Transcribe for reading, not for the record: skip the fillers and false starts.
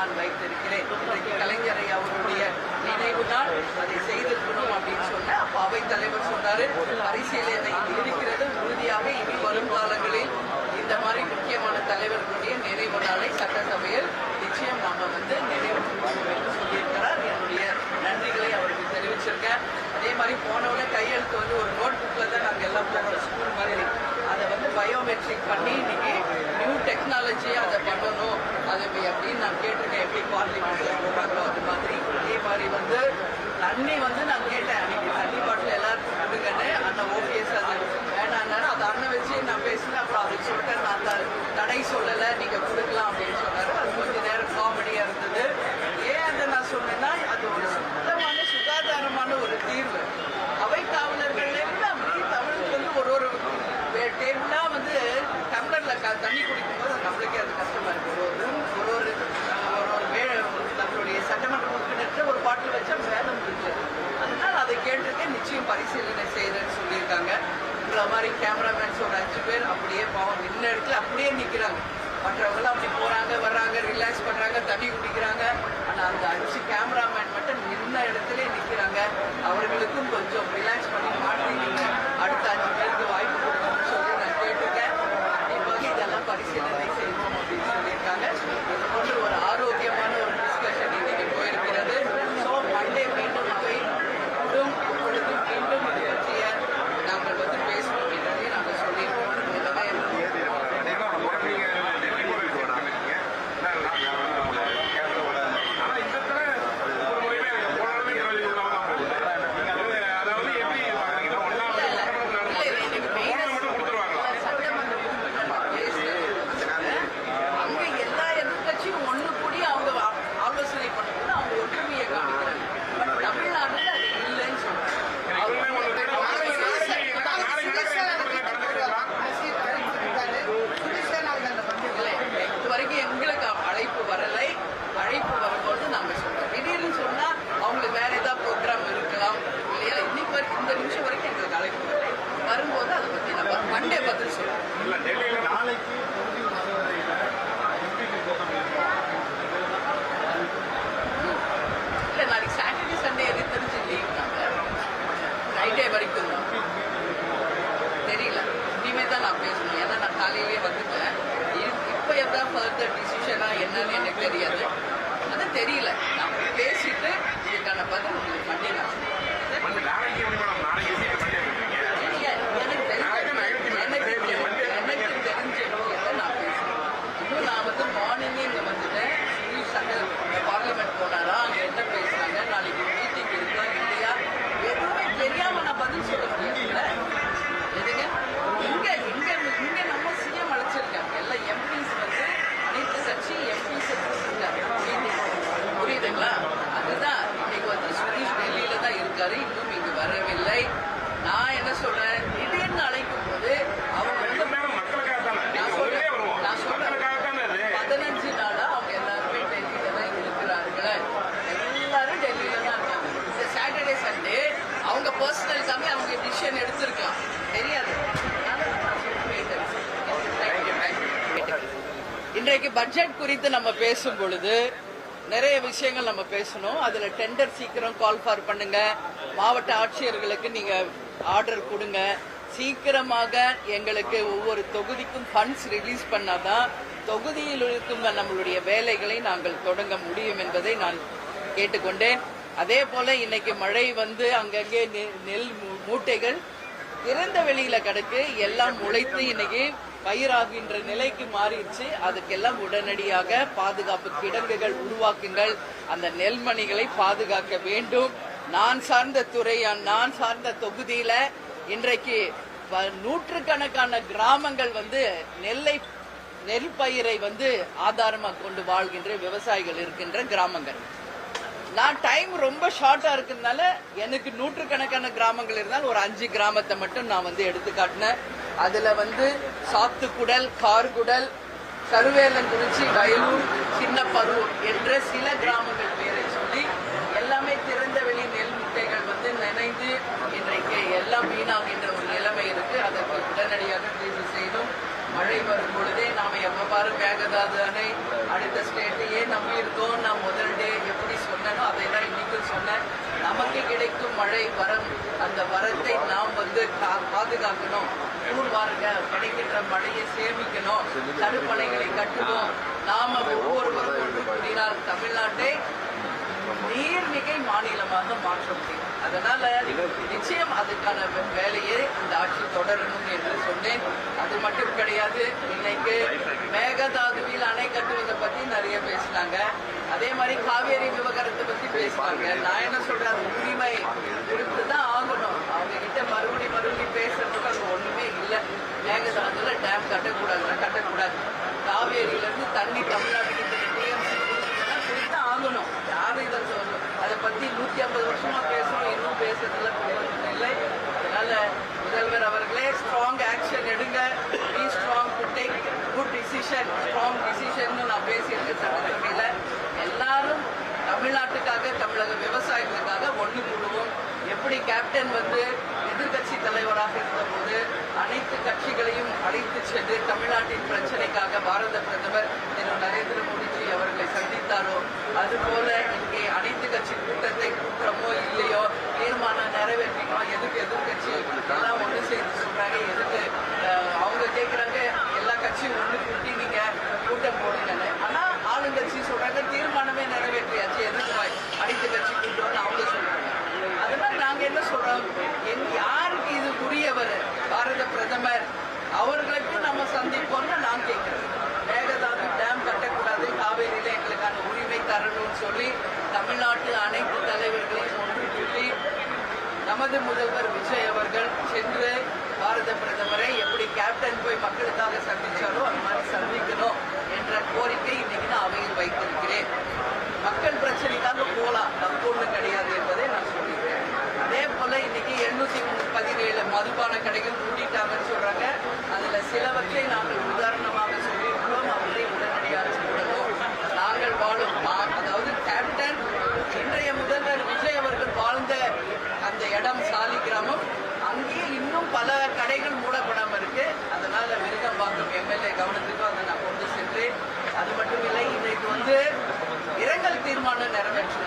நான் வைத்திருக்கிறேன். இன்றைக்கு கலைஞரை அவருடைய நினைவு நாள், அதை செய்திருக்கணும் அப்படின்னு சொன்னேன். அப்போ அவைத் தலைவர் சொன்னாரு, பரிசீலனை இருக்கிறது, உறுதியாக இனி வரும் காலங்களில் இந்த மாதிரி முக்கியமான தலைவர்களுடைய நினைவு நாளை சட்டசபையில் நிச்சயம் நாம நினைவு என்று சொல்லியிருக்கிறார். என்னுடைய நன்றிகளை அவருக்கு தெரிவிச்சிருக்கேன். அதே மாதிரி போனவங்க கையெழுத்து ஒரு நோட் புக்கில் தான் நாங்கள் எல்லாம் போகிறோம், ஸ்கூல் மாதிரி அதை பயோமெட்ரிக் பண்ணி இன்னைக்கு நியூ டெக்னாலஜியாக அதை பண்ணணும். அது அப்படின்னு நான் கேட்டிருக்கேன், எப்படி பார்லிமெண்ட்டில் போடுறாங்களோ அது மாதிரி. அதே மாதிரி தண்ணி நான் கேட்டேன், அன்னைக்கு தண்ணி பாட்டில் எல்லாருக்கும் கொடுங்கன்னு. அந்த ஓபிஎஸ் அது வேணான்னாரு. அதை அண்ணன் வச்சு நான் பேசினேன். அப்புறம் அதுக்கு சொல்லிட்டு நான் தடை சொல்லலை, நீங்கள் கொடுக்கலாம் அப்படின்னு சொன்னார். அது கொஞ்சம் நேரம் காமெடியாக இருந்தது. ஏன் அதை நான் சொன்னேன்னா, அது ஒரு சுத்தமான சுகாதாரமான ஒரு தீர்வு. அவை காவலர்கள் எல்லாம் தமிழுக்கு ஒரு டேபிளாக டம்ளரில் தண்ணி குடிக்கும்போது நம்மளுக்கே அது கஷ்டமாக இருக்குது. ஒரு நம்மளுடைய சட்டமன்ற உறுப்பினர்கிட்ட ஒரு பாட்டில் வச்சா வேலை முடிஞ்சது. அதனால் அதை கேட்டுட்டு நிச்சயம் பரிசீலனை செய்கிறேன்னு சொல்லியிருக்காங்க. இவ்வளோ மாதிரி கேமராமேன்ஸ் ஒரு 5 பேர் அப்படியே பாவம் நின்ன இடத்துல அப்படியே நிற்கிறாங்க. மற்றவங்களாம் அப்படி போகிறாங்க வர்றாங்க, ரிலாக்ஸ் பண்ணுறாங்க, தண்ணி குடிக்கிறாங்க. ஆனால் அந்த 5 கேமராமேன் மட்டும் நின்ன இடத்துல நிற்கிறாங்க. அவர்களுக்கும் கொஞ்சம் ரிலாக்ஸ் பண்ணி மாற்றி நீங்கள் அடுத்த 5 பேருக்கு வாய்ப்பு கொடுக்கணும்னு சொல்லி நான் கேட்டுருக்கேன். கண்டிப்பாக இதெல்லாம் பரிசீலனை செய்வோம் அப்படின்னு சொல்லியிருக்காங்க. இது போன்ற ஒரு ஆரோக்கியமான ஒரு டிஸ்கஷன் இன்னைக்கு போயிருக்கிறது. ஸோ மண்டே மீண்டும் அவை கூடும். அப்பொழுது மீண்டும் இது பற்றிய நாங்கள் பேசணும் என்றதை நாங்கள் சொல்லியிருக்கோம். அழைப்பு வரும்போது நாங்கள் சொல்கிறோம். திடீர்னு சொன்னால் அவங்களுக்கு வேறு ஏதாவது ப்ரோக்ராம் இருக்கலாம் இல்லையா. இன்னைக்கு வரைக்கும் இந்த நிமிஷம் வரைக்கும் எங்களுக்கு அழைப்பு வரலை. வரும்போது அதை பற்றி நம்ம மண்டே பதில் சொல்லுவோம். இல்லை, நாளைக்கு சாட்டர்டே சண்டே எது தெரிஞ்சு லீவ். நாங்கள் நைட்டே வரைக்கும் தான் தெரியல. இனிமேல் தான் நான் பேசணும். ஏன்னா நான் காலையிலேயே வந்துட்டேன். இப்போ எதாவது ஃபர்தர் டிசிஷனாக என்னன்னு எனக்கு தெரியாது. அது தெரியல. நான் பேசிட்டு இதுக்கான பதில் உங்களுக்கு பண்ணி நான் எனக்கு தெரிஞ்ச நான் பேசுகிறேன். இன்னும் நான் மார்னிங்கே இங்கே வந்துட்டேன். பார்லிமெண்ட் போனாரா, அங்கே என்ன பேசுகிறாங்க, நாளைக்கு மீட்டிங் இருக்கா இல்லையா, எதுவுமே தெரியாமல் நான் பதில் சொல்ல முடியாதுல்ல. எதுங்க இங்கே நம்ம சிஎம் அழைச்சிருக்காங்க. எல்லாம் எம்பிஸ் அனைத்து கட்சி எம்பிஸ் புரியுதுங்களா. அதுதான் இன்னைக்கு சுரேஷ் டெல்லியில தான் இருக்காரு, இன்னும் இங்கு வரவில்லை. நான் என்ன சொல்றேன், திடீர்னு அழைக்கும் போது அவங்க நான் சொல்றேன் 15 நாளா அவங்க எல்லாருமே டெல்லியில தான் இருக்கிறார்கள். எல்லாரும் டெல்லியில தான் இருக்காங்க. இந்த சாட்டர்டே சண்டே அவங்க பர்சனலுக்காக அவங்க டிசிஷன் எடுத்திருக்கலாம், தெரியாது. இன்றைக்கு பட்ஜெட் குறித்து நம்ம பேசும் பொழுது நிறைய விஷயங்கள் நம்ம பேசணும். அதுல டெண்டர் சீக்கிரம் கால் ஃபார் பண்ணுங்க, மாவட்ட ஆட்சியர்களுக்கு நீங்க ஆர்டர் கொடுங்க, சீக்கிரமாக எங்களுக்கு ஒவ்வொரு தொகுதிக்கும் ஃபண்ட்ஸ் ரிலீஸ் பண்ணாதான் தொகுதியில் இருக்கும் நம்மளுடைய வேலைகளை நாங்கள் தொடங்க முடியும் என்பதை நான் கேட்டுக்கொண்டேன். அதே போல இன்னைக்கு மழை அங்கங்கே நெல் மூட்டைகள் திறந்த வெளியில கிடக்கு, எல்லாம் உழைத்து இன்னைக்கு பயிராகின்ற நிலைக்கு மாறிடுச்சு. அதுக்கெல்லாம் உடனடியாக பாதுகாப்பு கிடங்குகள் உருவாக்குங்கள். அந்த நெல்மணிகளை பாதுகாக்க வேண்டும். நான் சார்ந்த துறை, நான் சார்ந்த தொகுதியில இன்றைக்கு நூற்றுக்கணக்கான கிராமங்கள் நெல் பயிரை ஆதாரமாக கொண்டு வாழ்கின்ற விவசாயிகள் இருக்கின்ற கிராமங்கள். நான் டைம் ரொம்ப ஷார்ட்டா இருக்கிறதுனால எனக்கு நூற்றுக்கணக்கான கிராமங்கள் இருந்தால் ஒரு 5 கிராமத்தை மட்டும் நான் எடுத்து காட்டினேன். அதுல சாத்துக்குடல், கார்குடல், கருவேலங்குறிச்சி, வயலூர், சின்னப்பரூர் என்ற சில கிராமங்கள் பேரை சொல்லி எல்லாமே திறந்த வெளி நெல் முட்டைகள் நினைந்து இன்றைக்கு எல்லாம் வீணாகின்ற ஒரு நிலைமை இருக்கு. அதற்கு உடனடியாக தீர்வு செய்தும் மழை வரும் பொழுதே நாம பாரு மேகதாது அணை அடுத்த ஸ்டேட்டையே நம்பி இருக்கோம். நான் முதல் டே எப்படி சொன்னேனோ அதை தான் இன்னைக்கும் சொன்னேன். நமக்கு கிடைக்கும் மழை வரம், அந்த வரத்தை நாம் பாதுகாக்கணும். பாருங்க, கிடைக்கின்ற மழையை சேமிக்கணும், தடுப்பணைகளை கட்டணும். நாம ஒவ்வொருவரும் ஒன்று கூடினால் தமிழ்நாட்டை நீர்மிகை மாநிலமாக மாற்ற முடியும். அதனால நிச்சயம் அதுக்கான வேலையை இந்த ஆட்சி தொடரணும் என்று சொன்னேன். அது மட்டும் கிடையாது, இன்னைக்கு மேகதாதுவில் அணை கட்டுவதை பத்தி நிறைய பேசினாங்க. அதே மாதிரி காவேரி விவகாரத்தை பத்தி பேசினாங்க. நான் என்ன சொல்றேன், உரிமை கொடுத்துதான் ஆகணும். அவங்க கிட்ட மறுபடி பேசுறதுக்கு அது ஒண்ணுமே இல்லை. மேகதாதுல டேம் கட்டக்கூடாது. காவேரியில இருந்து தண்ணி தமிழ்நாட்டுக்கு டிஎம்சி கொடுத்துதான் ஆகணும். யாரும் இதை சொல்லணும். அதை பத்தி 150 வருஷமா பேசணும், இன்னும் பேசுறதுல பிரயோஜனம் இல்லை. அதனால முதல்வர் அவர்களே ஸ்ட்ராங் ஆக்ஷன் எடுங்க. Be strong to take good decision. Strong decision நான் பேசியிருக்கேன் சட்டசபையில. எல்லாரும் தமிழ்நாட்டுக்காக, தமிழக விவசாயிகளுக்காக ஒன்று கூடுவோம். எப்படி கேப்டன் எதிர்கட்சி தலைவராக இருந்தபோது அனைத்து கட்சிகளையும் அழைத்து சென்று தமிழ்நாட்டின் பிரச்சனைக்காக பாரத பிரதமர் திரு நரேந்திர மோடிஜி அவர்களை சந்தித்தாரோ, அதுபோல இங்கே அனைத்து கட்சி கூட்டத்தை கூட்டுறமோ இல்லையோ தீர்மானம் நிறைவேற்றினோம். எதுக்கு எதிர்கட்சி எல்லாம் ஒன்று சேர்ந்து சொல்றாங்க, எதுக்கு அவங்க கேட்குறாங்க எல்லா கட்சியும் ஒன்று கூட்டி நீங்க கூட்டம் போடுங்கன்னு. ஆனா ஆளுங்கட்சி சொல்றாங்க தீர்மானமே நிறைவேற்றியாச்சு, எதுக்கு அனைத்து கட்சி கூட்டம்னு அவங்க சொல்றாங்க. அதனால நாங்க என்ன சொல்றோம், யாருக்கு இது புரியவர் பாரத பிரதமர் அவர்களுக்கு நம்ம சந்திப்போம்னு நான் கேட்கிறேன். மேகதாது டேம் கட்டக்கூடாது, காவேரியில எங்களுக்கான உரிமை தரணும்னு சொல்லி தமிழ்நாட்டு அனைத்து தலைவர்களையும் ஒன்று கூட்டி நமது முதல்வர் விஜய் அவர்கள் சென்று பாரத பிரதமரை எப்படி கேப்டன் போய் மக்களுக்காக சந்திச்சாரோ அந்த மாதிரி சந்திக்கணும் என்ற கோரிக்கை இன்னைக்கு நான் அவையில் வைத்திருக்கிறேன். மக்கள் பிரச்சனைக்காக போலாம், தப்பு ஒண்ணு கிடையாது என்பதை நான் சொல்லிக்கிறேன். அதே போல இன்னைக்கு 817 மதுபான கடைகள் மூடிட்டாங்கன்னு சொல்றாங்க. அதுல சிலவற்றை நாங்கள் உதாரணமாக சொல்லியிருக்கிறோம். அவற்றை உடனடியாக சொல்லணும். நாங்கள் வாழும், அதாவது கேப்டன் இன்றைய முதல்வர் விஜய் அவர்கள் வாழ்ந்த அந்த இடம் சாலி கிராமம், அங்கேயே இன்னும் பல கடைகள் மூடப்படாம இருக்கு. அதனால விருகம்பாக்கம் எம்எல்ஏ கவனத்துக்கும் அதை நான் கொண்டு சென்றேன். அது மட்டும் இல்லை, இன்றைக்கு இரங்கல் தீர்மானம் நிறைவேற்ற